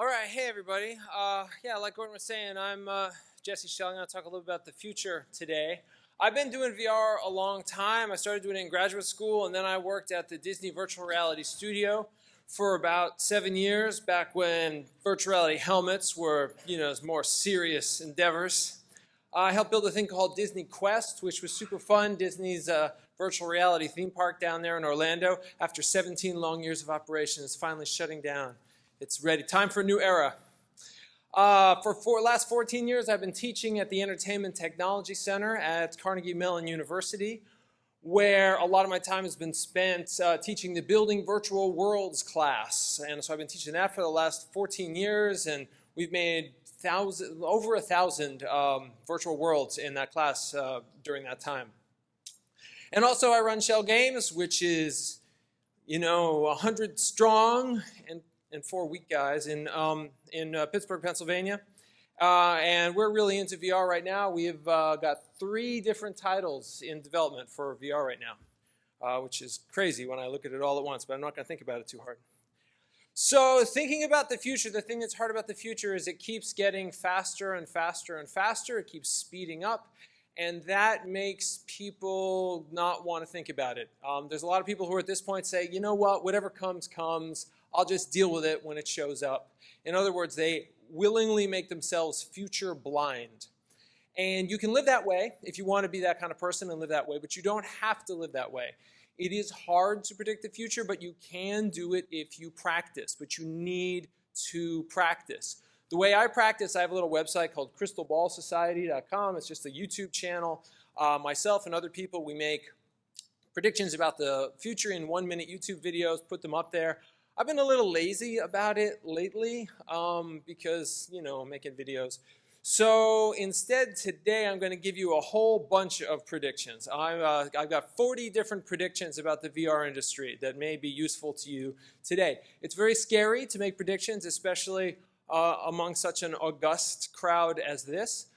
All right, hey everybody. Like Gordon was saying, I'm Jesse Schell. I'm going to talk a little about the future today. I've been doing VR a long time. I started doing it in graduate school, and then I worked at the Disney Virtual Reality Studio for about 7 years, back when virtual reality helmets were, more serious endeavors. I helped build a thing called Disney Quest, which was super fun. Disney's virtual reality theme park down there in Orlando. After 17 long years of operation, it's finally shutting down. It's ready. Time for a new era. For the last 14 years, I've been teaching at the Entertainment Technology Center at Carnegie Mellon University, where a lot of my time has been spent teaching the Building Virtual Worlds class. And so I've been teaching that for the last 14 years, and we've made over 1,000 virtual worlds in that class during that time. And also I run Schell Games, which is, 100 strong and 4 weak guys in Pittsburgh, Pennsylvania. And we're really into VR right now. We've got 3 different titles in development for VR right now, which is crazy when I look at it all at once, but I'm not going to think about it too hard. So thinking about the future, the thing that's hard about the future is it keeps getting faster and faster and faster. It keeps speeding up, and that makes people not want to think about it. There's a lot of people who at this point say, you know what, whatever comes, comes. I'll just deal with it when it shows up. In other words, they willingly make themselves future blind. And you can live that way if you want to be that kind of person and live that way, but you don't have to live that way. It is hard to predict the future, but you can do it if you practice, but you need to practice. The way I practice, I have a little website called crystalballsociety.com. It's just a YouTube channel. Myself and other people, we make predictions about the future in 1-minute YouTube videos, put them up there. I've been a little lazy about it lately because, I'm making videos. So instead today I'm going to give you a whole bunch of predictions. I've got 40 different predictions about the VR industry that may be useful to you today. It's very scary to make predictions, especially among such an august crowd as this,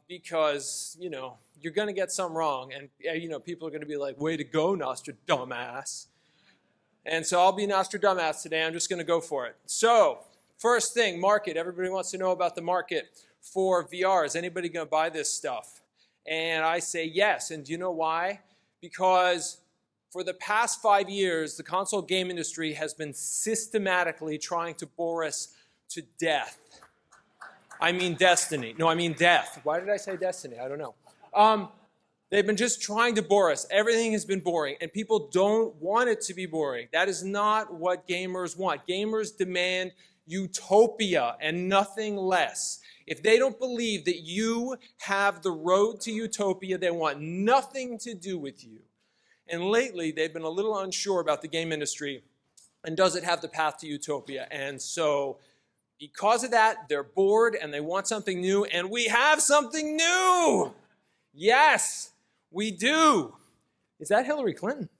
because, you're going to get some wrong, and, people are going to be like, way to go, Nostradamus. And so I'll be Nostradamus today. I'm just going to go for it. So first thing, market. Everybody wants to know about the market for VR. Is anybody going to buy this stuff? And I say yes. And do you know why? Because for the past 5 years, the console game industry has been systematically trying to bore us to death. I mean destiny. No, I mean death. Why did I say destiny? I don't know. They've been just trying to bore us. Everything has been boring, and people don't want it to be boring. That is not what gamers want. Gamers demand utopia and nothing less. If they don't believe that you have the road to utopia, they want nothing to do with you. And lately, they've been a little unsure about the game industry, and does it have the path to utopia? And so, because of that, they're bored, and they want something new, and we have something new! Yes! We do. Is that Hillary Clinton?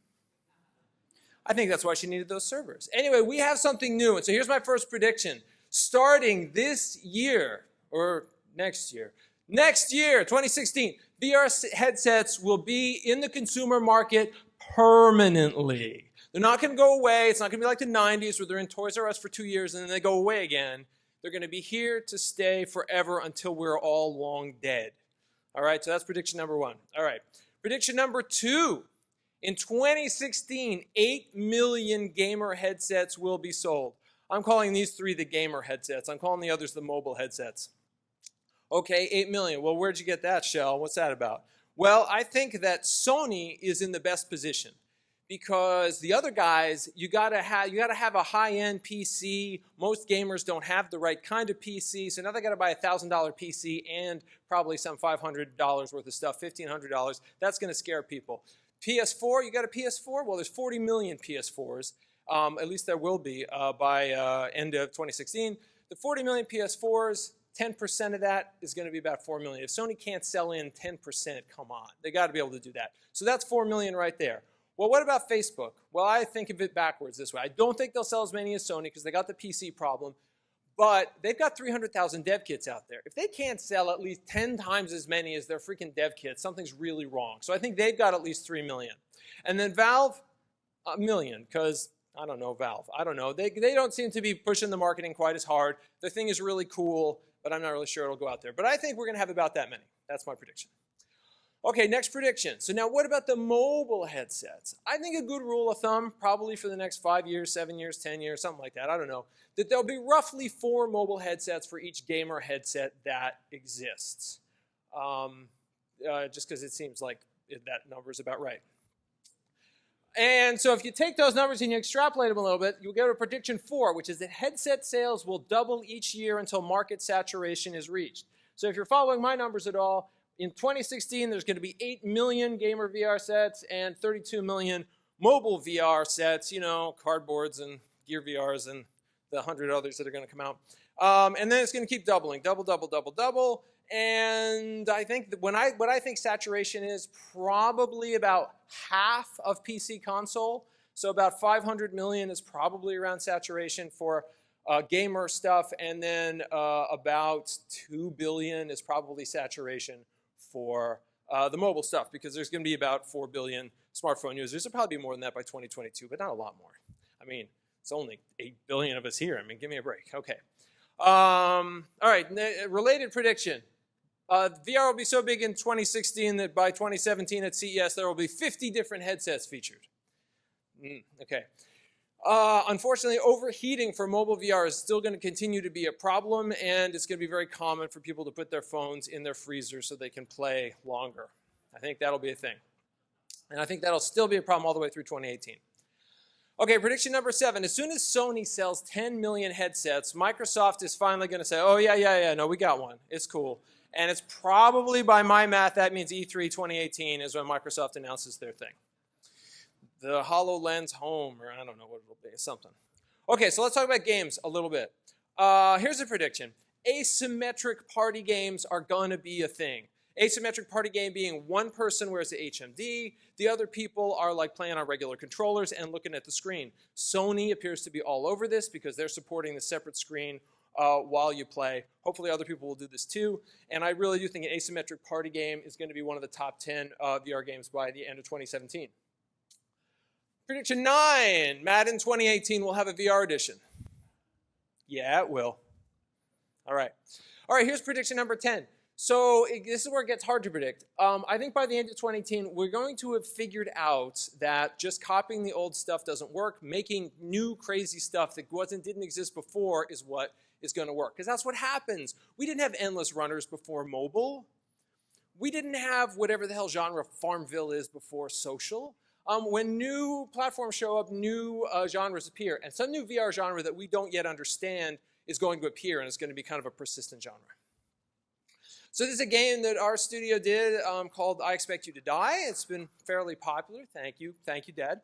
I think that's why she needed those servers. Anyway, we have something new. And so here's my first prediction. Starting this year, or next year, 2016, VR headsets will be in the consumer market permanently. They're not going to go away. It's not going to be like the 90s where they're in Toys R Us for 2 years and then they go away again. They're going to be here to stay forever until we're all long dead. All right, so that's prediction number 1. All right, prediction number 2. In 2016, 8 million gamer headsets will be sold. I'm calling these 3 the gamer headsets. I'm calling the others the mobile headsets. Okay, 8 million. Well, where'd you get that, Schell? What's that about? Well, I think that Sony is in the best position because the other guys, you gotta have a high-end PC. Most gamers don't have the right kind of PC, so now they gotta buy a $1,000 PC and probably some $500 worth of stuff, $1,500. That's gonna scare people. PS4, you got a PS4? Well, there's 40 million PS4s. At least there will be by end of 2016. The 40 million PS4s, 10% of that is going to be about 4 million. If Sony can't sell in 10%, come on. They got to be able to do that. So that's 4 million right there. Well, what about Facebook? Well, I think of it backwards this way. I don't think they'll sell as many as Sony because they got the PC problem, but they've got 300,000 dev kits out there. If they can't sell at least 10 times as many as their freaking dev kits, something's really wrong. So I think they've got at least 3 million. And then Valve, 1 million, because I don't know, Valve. I don't know. They don't seem to be pushing the marketing quite as hard. The thing is really cool, but I'm not really sure it'll go out there. But I think we're going to have about that many. That's my prediction. Okay, next prediction. So now what about the mobile headsets? I think a good rule of thumb, probably for the next 5 years, 7 years, 10 years, something like that, I don't know, that there'll be roughly 4 mobile headsets for each gamer headset that exists. Just because it seems like that number is about right. And so if you take those numbers and you extrapolate them a little bit, you'll get a prediction 4, which is that headset sales will double each year until market saturation is reached. So if you're following my numbers at all, in 2016, there's going to be 8 million gamer VR sets and 32 million mobile VR sets, you know, cardboards and Gear VRs and the 100 others that are going to come out. And then it's going to keep doubling, double, double, double, double. And I think that what I think saturation is probably about half of PC console. So about 500 million is probably around saturation for gamer stuff. And then about 2 billion is probably saturation for the mobile stuff, because there's going to be about 4 billion smartphone users. There'll probably be more than that by 2022, but not a lot more. I mean, it's only 8 billion of us here. I mean, give me a break. Okay. All right, related prediction. VR will be so big in 2016 that by 2017 at CES, there will be 50 different headsets featured. Okay. Unfortunately, overheating for mobile VR is still going to continue to be a problem, and it's going to be very common for people to put their phones in their freezer so they can play longer. I think that'll be a thing. And I think that'll still be a problem all the way through 2018. Okay, prediction number 7. As soon as Sony sells 10 million headsets, Microsoft is finally going to say, oh, yeah, no, we got one. It's cool. And it's probably, by my math, that means E3 2018 is when Microsoft announces their thing. The HoloLens Home, or I don't know what it'll be, something. Okay, so let's talk about games a little bit. Here's a prediction. Asymmetric party games are going to be a thing. Asymmetric party game being one person wears the HMD, the other people are like playing on regular controllers and looking at the screen. Sony appears to be all over this because they're supporting the separate screen while you play. Hopefully other people will do this too. And I really do think an asymmetric party game is going to be one of the top 10 VR games by the end of 2017. Prediction 9, Madden 2018 will have a VR edition. Yeah, it will. All right, here's prediction number 10. So this is where it gets hard to predict. I think by the end of 2018, we're going to have figured out that just copying the old stuff doesn't work. Making new crazy stuff that didn't exist before is what is going to work. Because that's what happens. We didn't have endless runners before mobile. We didn't have whatever the hell genre Farmville is before social. When new platforms show up, new genres appear. And some new VR genre that we don't yet understand is going to appear, and it's going to be kind of a persistent genre. So this is a game that our studio did called I Expect You to Die. It's been fairly popular. Thank you, Dad.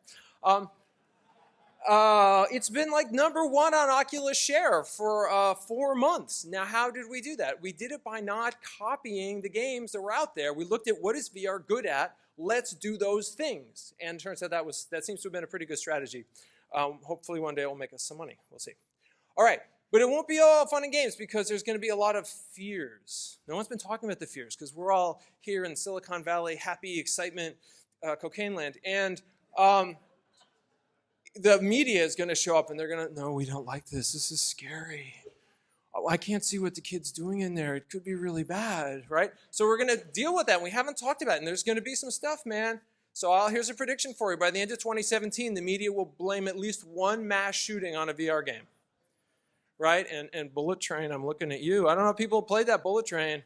It's been like #1 on Oculus Share for 4 months. Now, how did we do that? We did it by not copying the games that were out there. We looked at what is VR good at. Let's do those things. And it turns out that seems to have been a pretty good strategy. Hopefully one day it will make us some money. We'll see. All right. But it won't be all fun and games because there's going to be a lot of fears. No one's been talking about the fears because we're all here in Silicon Valley, happy, excitement, cocaine land. And the media is going to show up and they're going to, no, we don't like this. This is scary. Oh, I can't see what the kid's doing in there. It could be really bad, right? So we're going to deal with that. We haven't talked about it, and there's going to be some stuff, man. So here's a prediction for you. By the end of 2017, the media will blame at least one mass shooting on a VR game. Right? And Bullet Train, I'm looking at you. I don't know if people played that Bullet Train.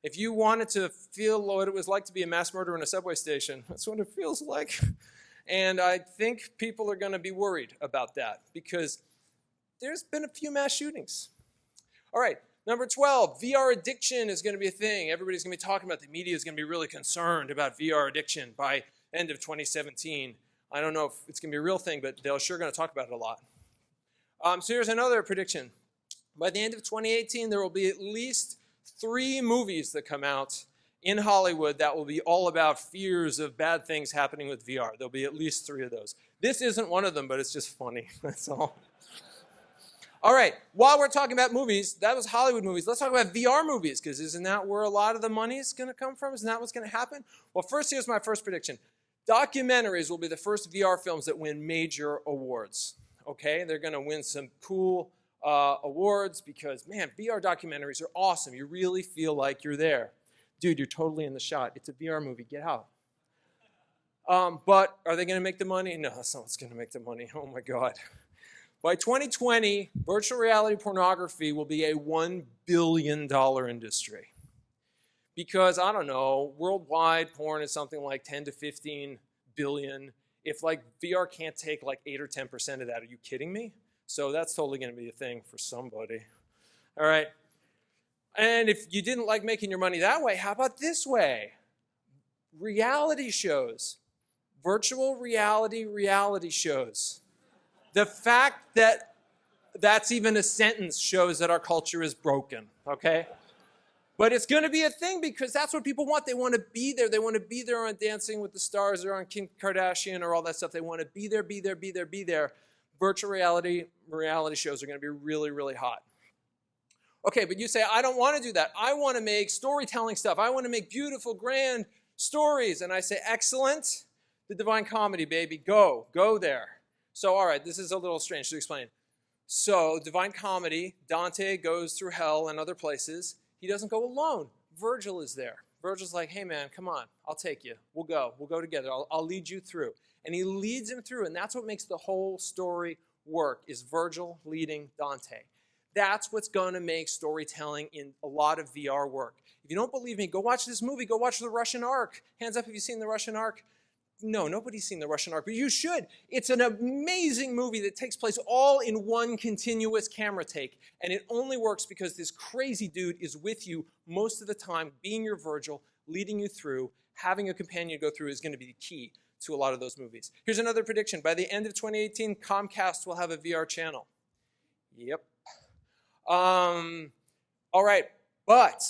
If you wanted to feel what it was like to be a mass murderer in a subway station, that's what it feels like. And I think people are going to be worried about that because there's been a few mass shootings. All right, number 12, VR addiction is going to be a thing. Everybody's going to be talking about it. The media is going to be really concerned about VR addiction by end of 2017. I don't know if it's going to be a real thing, but they're sure going to talk about it a lot. So here's another prediction. By the end of 2018, there will be at least 3 movies that come out in Hollywood that will be all about fears of bad things happening with VR. There'll be at least 3 of those. This isn't one of them, but it's just funny. That's all. All right, while we're talking about movies, that was Hollywood movies. Let's talk about VR movies, because isn't that where a lot of the money is going to come from? Isn't that what's going to happen? Well, first, here's my first prediction. Documentaries will be the first VR films that win major awards. okay? They're going to win some cool awards because, man, VR documentaries are awesome. You really feel like you're there. Dude, you're totally in the shot. It's a VR movie. Get out. But are they going to make the money? No, that's not what's going to make the money. Oh, my God. By 2020, virtual reality pornography will be a $1 billion industry. Because, I don't know, worldwide porn is something like 10 to 15 billion. If like VR can't take like 8 or 10% of that, are you kidding me? So that's totally going to be a thing for somebody. All right. And if you didn't like making your money that way, how about this way? Reality shows. Virtual reality shows. The fact that that's even a sentence shows that our culture is broken, okay? But it's going to be a thing because that's what people want. They want to be there. They want to be there on Dancing with the Stars or on Kim Kardashian or all that stuff. They want to be there, be there, be there, be there. Virtual reality shows are going to be really, really hot. Okay, but you say, I don't want to do that. I want to make storytelling stuff. I want to make beautiful, grand stories. And I say, excellent. The Divine Comedy, baby. Go there. So, all right, this is a little strange to explain. So, Divine Comedy, Dante goes through hell and other places. He doesn't go alone. Virgil is there. Virgil's like, hey, man, come on. I'll take you. We'll go. We'll go together. I'll lead you through. And he leads him through, and that's what makes the whole story work, is Virgil leading Dante. That's what's going to make storytelling in a lot of VR work. If you don't believe me, go watch this movie. Go watch The Russian Ark. Hands up if you've seen The Russian Ark. No, nobody's seen The Russian Ark, but you should. It's an amazing movie that takes place all in one continuous camera take, and it only works because this crazy dude is with you most of the time, being your Virgil, leading you through. Having a companion go through is going to be the key to a lot of those movies. Here's another prediction. By the end of 2018, Comcast will have a VR channel. Yep. All right, but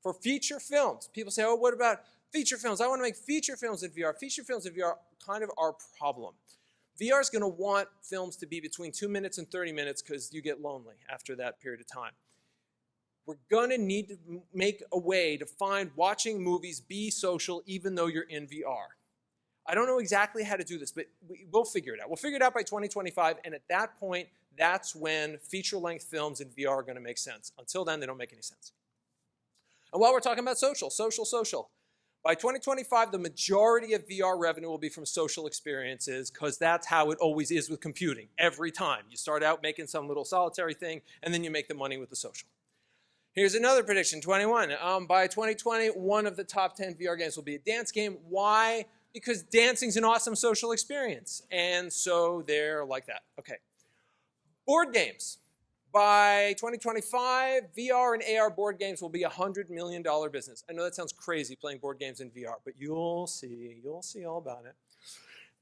for feature films, people say, oh, what about feature films? I want to make feature films in VR. Feature films in VR kind of our problem. VR is going to want films to be between 2 minutes and 30 minutes because you get lonely after that period of time. We're going to need to make a way to find watching movies be social even though you're in VR. I don't know exactly how to do this, but we'll figure it out. We'll figure it out by 2025, and at that point, that's when feature-length films in VR are going to make sense. Until then, they don't make any sense. And while we're talking about social, by 2025, the majority of VR revenue will be from social experiences because that's how it always is with computing. Every time. You start out making some little solitary thing, and then you make the money with the social. Here's another prediction, 21. By 2020, one of the top 10 VR games will be a dance game. Why? Because dancing's an awesome social experience. And so they're like that. Okay. Board games. By 2025, VR and AR board games will be a $100 million business. I know that sounds crazy playing board games in VR, but you'll see all about it.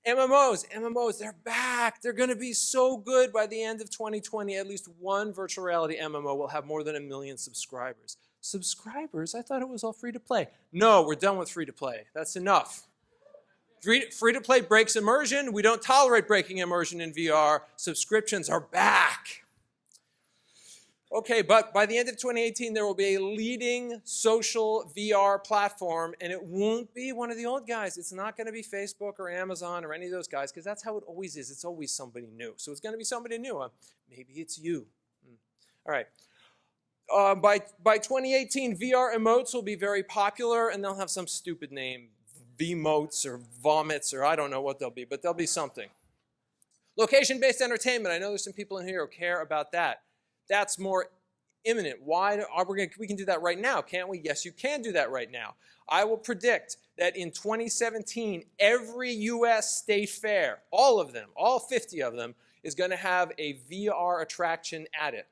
MMOs, they're back. They're going to be so good by the end of 2020. At least one virtual reality MMO will have more than 1 million subscribers. Subscribers? I thought it was all free to play. No, we're done with free to play. That's enough. Free to play breaks immersion. We don't tolerate breaking immersion in VR. Subscriptions are back. Okay, but by the end of 2018, there will be a leading social VR platform, and it won't be one of the old guys. It's not going to be Facebook or Amazon or any of those guys, because that's how it always is. It's always somebody new. So it's going to be somebody new. Maybe it's you. All right. By 2018, VR emotes will be very popular, and they'll have some stupid name, V-motes or vomits, or I don't know what they'll be, but they'll be something. Location-based entertainment. I know there's some people in here who care about that. That's more imminent. We can do that right now, can't we? Yes, you can do that right now. I will predict that in 2017, every U.S. state fair, all of them, all 50 of them, is going to have a VR attraction at it.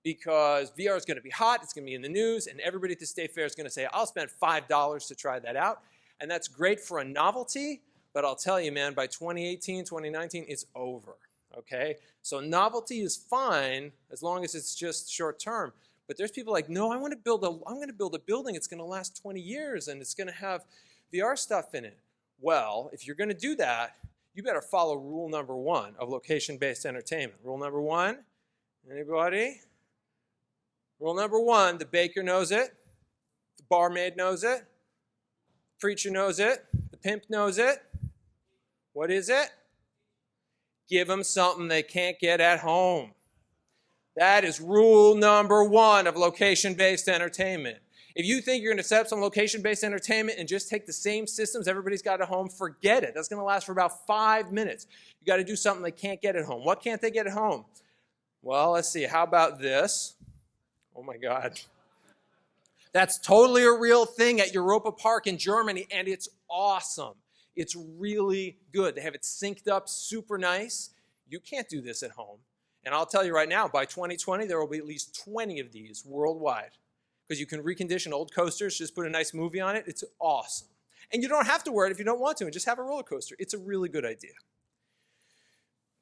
Because VR is going to be hot, it's going to be in the news, and everybody at the state fair is going to say, I'll spend $5 to try that out. And that's great for a novelty, but I'll tell you, man, by 2018, 2019, it's over. Okay, so novelty is fine as long as it's just short term. But there's people like, no, I'm going to build a building. It's going to last 20 years, and it's going to have VR stuff in it. Well, if you're going to do that, you better follow rule number 1 of location-based entertainment. Rule number 1, anybody? Rule number 1: the baker knows it, the barmaid knows it, the preacher knows it, the pimp knows it. What is it? Give them something they can't get at home. That is rule number 1 of location-based entertainment. If you think you're going to set up some location-based entertainment and just take the same systems everybody's got at home, forget it. That's going to last for about 5 minutes. You got to do something they can't get at home. What can't they get at home? Well, let's see. How about this? Oh my God. That's totally a real thing at Europa Park in Germany, and it's awesome. It's really good. They have it synced up super nice. You can't do this at home. And I'll tell you right now, by 2020, there will be at least 20 of these worldwide. Because you can recondition old coasters, just put a nice movie on it. It's awesome. And you don't have to wear it if you don't want to, and just have a roller coaster. It's a really good idea.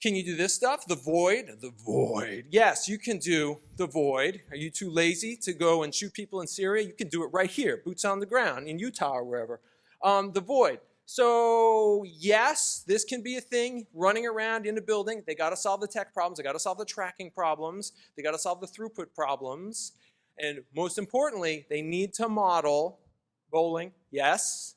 Can you do this stuff? The Void. The Void. Yes, you can do the Void. Are you too lazy to go and shoot people in Syria? You can do it right here, boots on the ground, in Utah or wherever. The Void. So yes, this can be a thing, running around in a building. They got to solve the tech problems. They got to solve the tracking problems. They got to solve the throughput problems. And most importantly, they need to model bowling. Yes.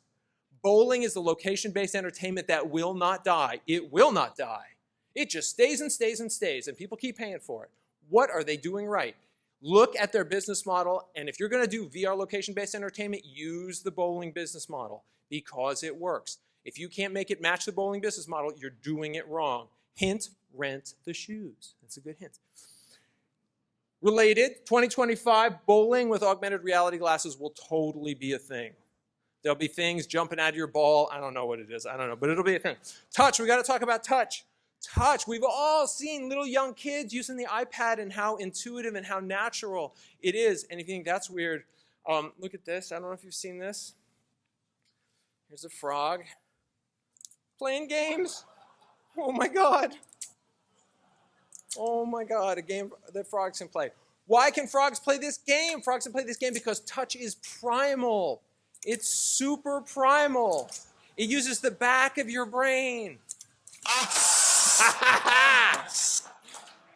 Bowling is the location-based entertainment that will not die. It will not die. It just stays and stays and stays, and people keep paying for it. What are they doing right? Look at their business model, and if you're going to do VR location-based entertainment, use the bowling business model because it works. If you can't make it match the bowling business model, you're doing it wrong. Hint, rent the shoes. That's a good hint. Related, 2025, bowling with augmented reality glasses will totally be a thing. There'll be things jumping out of your ball. I don't know what it is. I don't know, but it'll be a thing. Touch, we got to talk about touch. Touch, we've all seen little young kids using the iPad and how intuitive and how natural it is. And if you think that's weird, look at this. I don't know if you've seen this. Here's a frog playing games. Oh my God. Oh my God, a game that frogs can play. Why can frogs play this game? Frogs can play this game because touch is primal. It's super primal. It uses the back of your brain.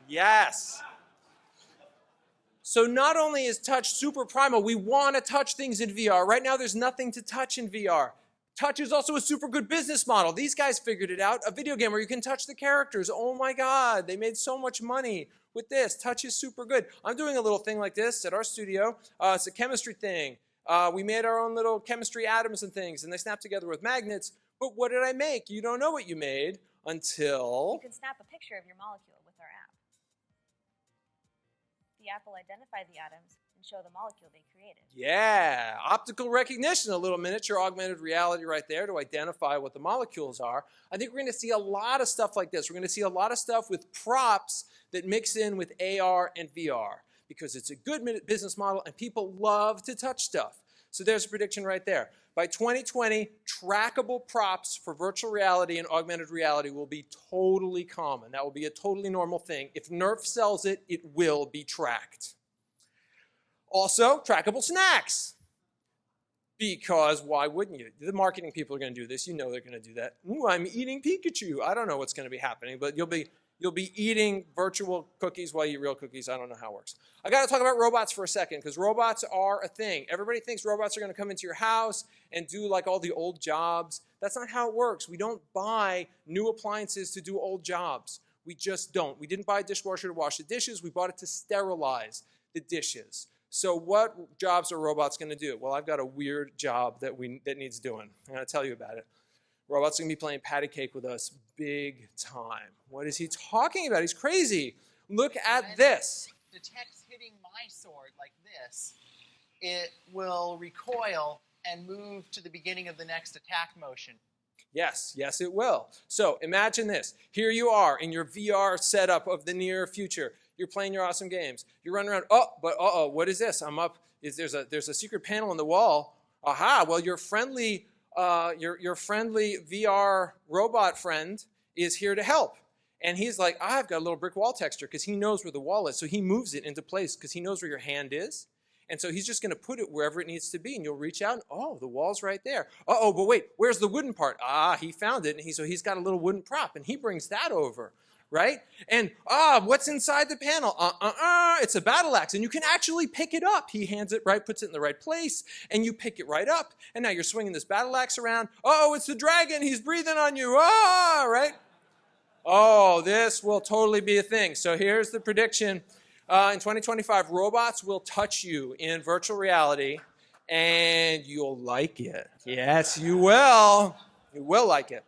Yes. So not only is touch super primal, we want to touch things in VR. Right now there's nothing to touch in VR. Touch is also a super good business model. These guys figured it out. A video game where you can touch the characters. Oh my God, they made so much money with this. Touch is super good. I'm doing a little thing like this at our studio. It's a chemistry thing. We made our own little chemistry atoms and things, and they snap together with magnets. But what did I make? You don't know what you made until... You can snap a picture of your molecule with our app. The app will identify the atoms and show the molecule they created. Yeah, optical recognition, a little miniature augmented reality right there to identify what the molecules are. I think we're going to see a lot of stuff like this. We're going to see a lot of stuff with props that mix in with AR and VR because it's a good business model and people love to touch stuff. So there's a prediction right there. By 2020, trackable props for virtual reality and augmented reality will be totally common. That will be a totally normal thing. If Nerf sells it, it will be tracked. Also, trackable snacks. Because why wouldn't you? The marketing people are going to do this. You know they're going to do that. Ooh, I'm eating Pikachu. I don't know what's going to be happening, but you'll be eating virtual cookies while you eat real cookies. I don't know how it works. I got to talk about robots for a second because robots are a thing. Everybody thinks robots are going to come into your house and do like all the old jobs. That's not how it works. We don't buy new appliances to do old jobs. We just don't. We didn't buy a dishwasher to wash the dishes. We bought it to sterilize the dishes. So what jobs are robots going to do? Well, I've got a weird job that needs doing. I'm going to tell you about it. Robots are going to be playing patty cake with us big time. What is he talking about? He's crazy. Look at this. When it detects hitting my sword like this, it will recoil and move to the beginning of the next attack motion. Yes, yes it will. So imagine this. Here you are in your VR setup of the near future. You're playing your awesome games. You're running around. Oh, but uh-oh, what is this? I'm up. There's a secret panel in the wall. Aha, well your friendly VR robot friend is here to help. And he's like, I've got a little brick wall texture because he knows where the wall is. So he moves it into place because he knows where your hand is. And so he's just going to put it wherever it needs to be. And you'll reach out and, oh, the wall's right there. Uh-oh, but wait, where's the wooden part? Ah, he found it. And so he's got a little wooden prop and he brings that over. Right? And, what's inside the panel? It's a battle axe. And you can actually pick it up. He hands it right, puts it in the right place, and you pick it right up. And now you're swinging this battle axe around. Oh, it's the dragon. He's breathing on you. Right? Oh, this will totally be a thing. So here's the prediction. In 2025, robots will touch you in virtual reality, and you'll like it. Yes, you will. You will like it.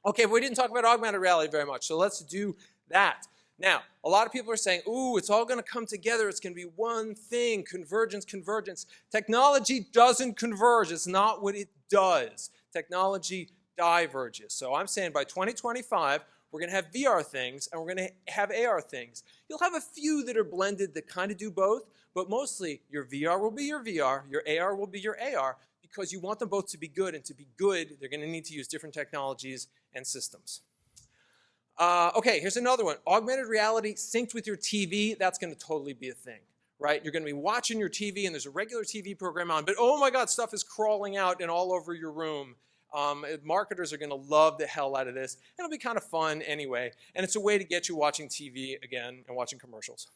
Okay, but we didn't talk about augmented reality very much, so let's do that. Now, a lot of people are saying, ooh, it's all going to come together. It's going to be one thing, convergence, convergence. Technology doesn't converge. It's not what it does. Technology diverges. So I'm saying by 2025, we're going to have VR things, and we're going to have AR things. You'll have a few that are blended that kind of do both, but mostly your VR will be your VR, your AR will be your AR, because you want them both to be good, and to be good, they're going to need to use different technologies and systems. Okay, here's another one. Augmented reality synced with your TV, that's going to totally be a thing, right? You're going to be watching your TV, and there's a regular TV program on, but oh my God, stuff is crawling out and all over your room. Marketers are going to love the hell out of this. It'll be kind of fun anyway, and it's a way to get you watching TV again and watching commercials.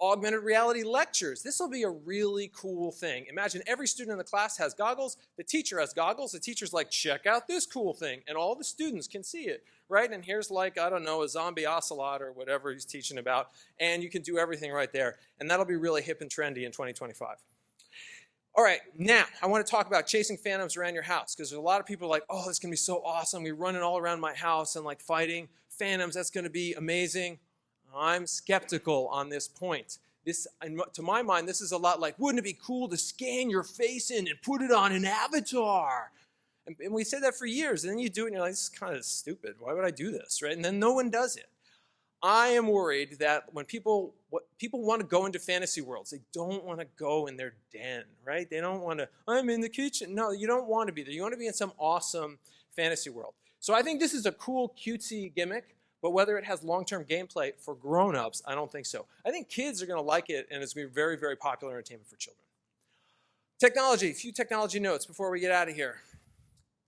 Augmented reality lectures. This will be a really cool thing. Imagine every student in the class has goggles, the teacher has goggles, the teacher's like, check out this cool thing, and all the students can see it, right? And here's like, I don't know, a zombie ocelot or whatever he's teaching about, and you can do everything right there. And that'll be really hip and trendy in 2025. All right, now I want to talk about chasing phantoms around your house, because there's a lot of people like, oh, this is going to be so awesome. We're running all around my house and like fighting phantoms. That's going to be amazing. I'm skeptical on this point. To my mind, this is a lot like, wouldn't it be cool to scan your face in and put it on an avatar? And we said that for years, and then you do it and you're like, this is kind of stupid. Why would I do this, right? And then no one does it. I am worried that when people want to go into fantasy worlds, they don't want to go in their den, right? They don't want to, I'm in the kitchen. No, you don't want to be there. You want to be in some awesome fantasy world. So I think this is a cool, cutesy gimmick, but whether it has long-term gameplay for grown-ups, I don't think so. I think kids are going to like it, and it's going to be very, very popular entertainment for children. Technology, a few technology notes before we get out of here.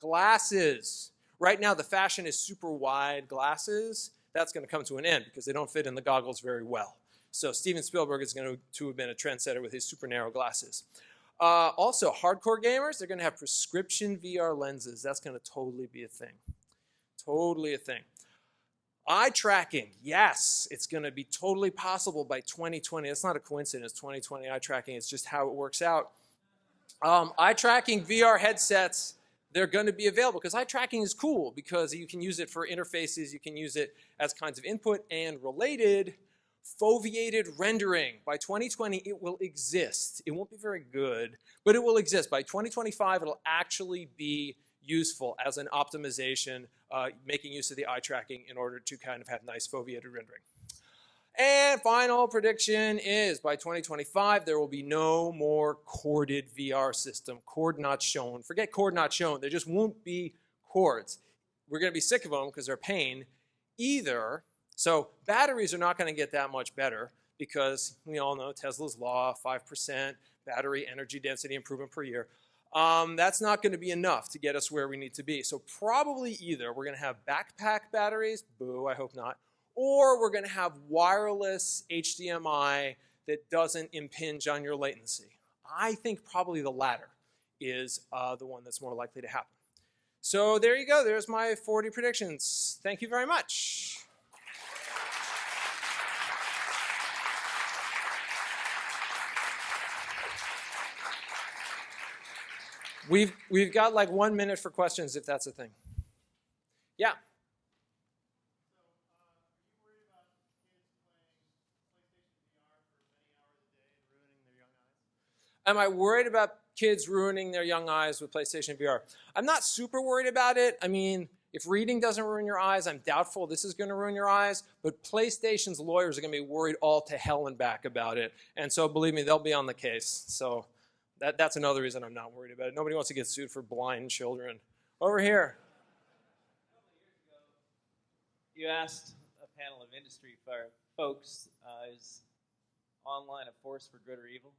Glasses. Right now, the fashion is super wide glasses. That's going to come to an end because they don't fit in the goggles very well. So Steven Spielberg is going to have been a trendsetter with his super narrow glasses. Also, hardcore gamers, they're going to have prescription VR lenses. That's going to totally be a thing. Totally a thing. Eye tracking, yes, it's going to be totally possible by 2020. That's not a coincidence, 2020 eye tracking. It's just how it works out. Eye tracking VR headsets, they're going to be available because eye tracking is cool because you can use it for interfaces. You can use it as kinds of input and related. Foveated rendering. By 2020, it will exist. It won't be very good, but it will exist. By 2025, it'll actually be useful as an optimization, making use of the eye tracking in order to kind of have nice foveated rendering. And final prediction is by 2025, there will be no more corded VR system. Cord not shown. Forget cord not shown. There just won't be cords. We're going to be sick of them because they're a pain. Either, so batteries are not going to get that much better because we all know Tesla's law, 5% battery energy density improvement per year. That's not going to be enough to get us where we need to be. So probably either we're going to have backpack batteries, boo, I hope not, or we're going to have wireless HDMI that doesn't impinge on your latency. I think probably the latter is the one that's more likely to happen. So there you go. There's my 40 predictions. Thank you very much. We've got like 1 minute for questions if that's a thing. Yeah. Am I worried about kids ruining their young eyes with PlayStation VR? I'm not super worried about it. I mean, if reading doesn't ruin your eyes, I'm doubtful this is going to ruin your eyes. But PlayStation's lawyers are going to be worried all to hell and back about it. And so believe me, they'll be on the case. So that's another reason I'm not worried about it. Nobody wants to get sued for blind children. Over here. You asked a panel of industry folks, is online a force for good or evil?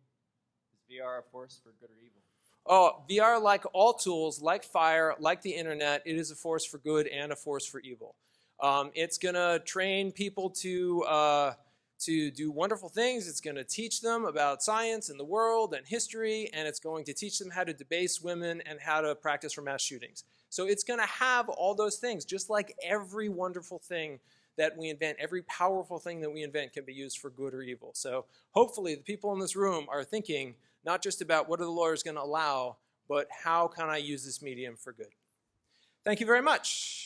Is VR a force for good or evil? Oh, VR, like all tools, like fire, like the internet, it is a force for good and a force for evil. It's going to train people to to do wonderful things. It's going to teach them about science and the world and history, and it's going to teach them how to debase women and how to practice for mass shootings. So it's going to have all those things, just like every wonderful thing that we invent, every powerful thing that we invent can be used for good or evil. So hopefully the people in this room are thinking not just about what are the lawyers going to allow, but how can I use this medium for good? Thank you very much.